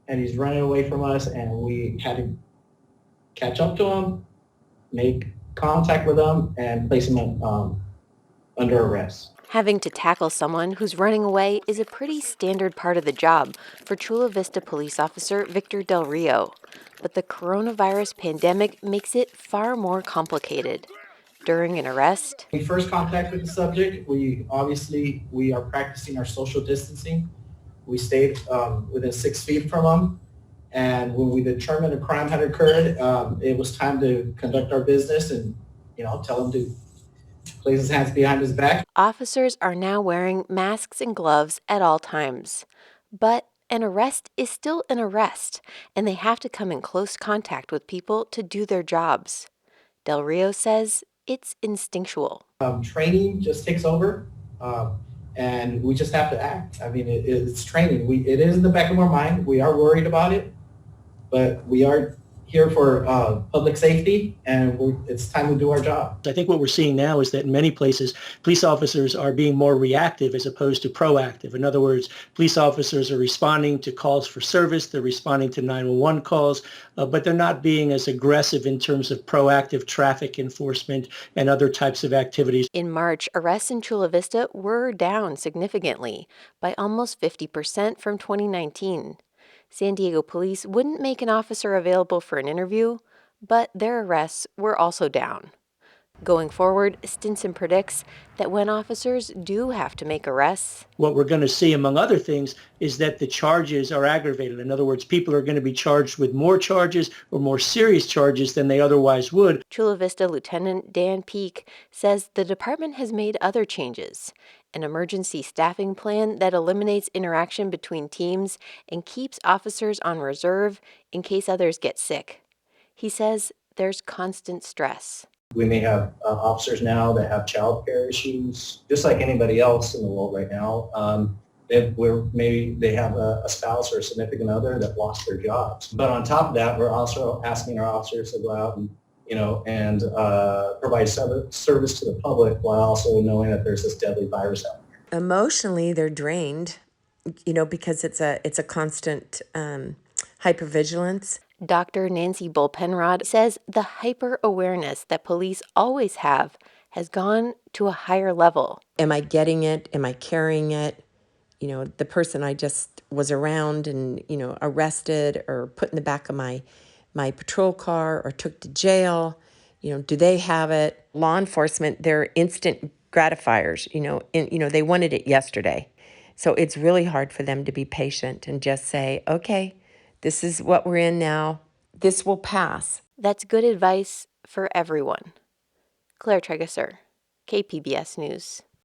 and he's running away from us, and we had to catch up to him, make contact with him, and place him under arrest. Having to tackle someone who's running away is a pretty standard part of the job for Chula Vista police officer Victor Del Rio. But the coronavirus pandemic makes it far more complicated. During an arrest, We first contacted the subject. We are practicing our social distancing. We stayed within 6 feet from him. And when we determined a crime had occurred, it was time to conduct our business and, tell him to place his hands behind his back. officers are now wearing masks and gloves at all times. But an arrest is still an arrest, and they have to come in close contact with people to do their jobs. Del Rio says it's instinctual. Training just takes over, and we just have to act. I mean, it's training. It is in the back of our mind. We are worried about it, but we are here for public safety, and it's time to do our job. I think what we're seeing now is that in many places, police officers are being more reactive as opposed to proactive. In other words, police officers are responding to calls for service, they're responding to 911 calls, but they're not being as aggressive in terms of proactive traffic enforcement and other types of activities. In March, arrests in Chula Vista were down significantly by almost 50% from 2019. San Diego police wouldn't make an officer available for an interview, but their arrests were also down. Going forward, Stinson predicts that when officers do have to make arrests, what we're going to see, among other things, is that the charges are aggravated. In other words, people are going to be charged with more charges or more serious charges than they otherwise would. Chula Vista Lieutenant Dan Peak says the department has made other changes, an emergency staffing plan that eliminates interaction between teams and keeps officers on reserve in case others get sick. He says there's constant stress. We may have officers now that have child care issues, just like anybody else in the world right now. Maybe they have a spouse or a significant other that lost their jobs. But on top of that, we're also asking our officers to go out and provide service to the public while also knowing that there's this deadly virus out there. Emotionally, they're drained, because it's a constant hypervigilance. Dr. Nancy Bull-Penrod says the hyper-awareness that police always have has gone to a higher level. Am I getting it? Am I carrying it? The person I just was around and, arrested or put in the back of my patrol car or took to jail, do they have it? Law enforcement, they're instant gratifiers, they wanted it yesterday. So it's really hard for them to be patient and just say, okay, this is what we're in now. This will pass. That's good advice for everyone. Claire Tregesser, KPBS News.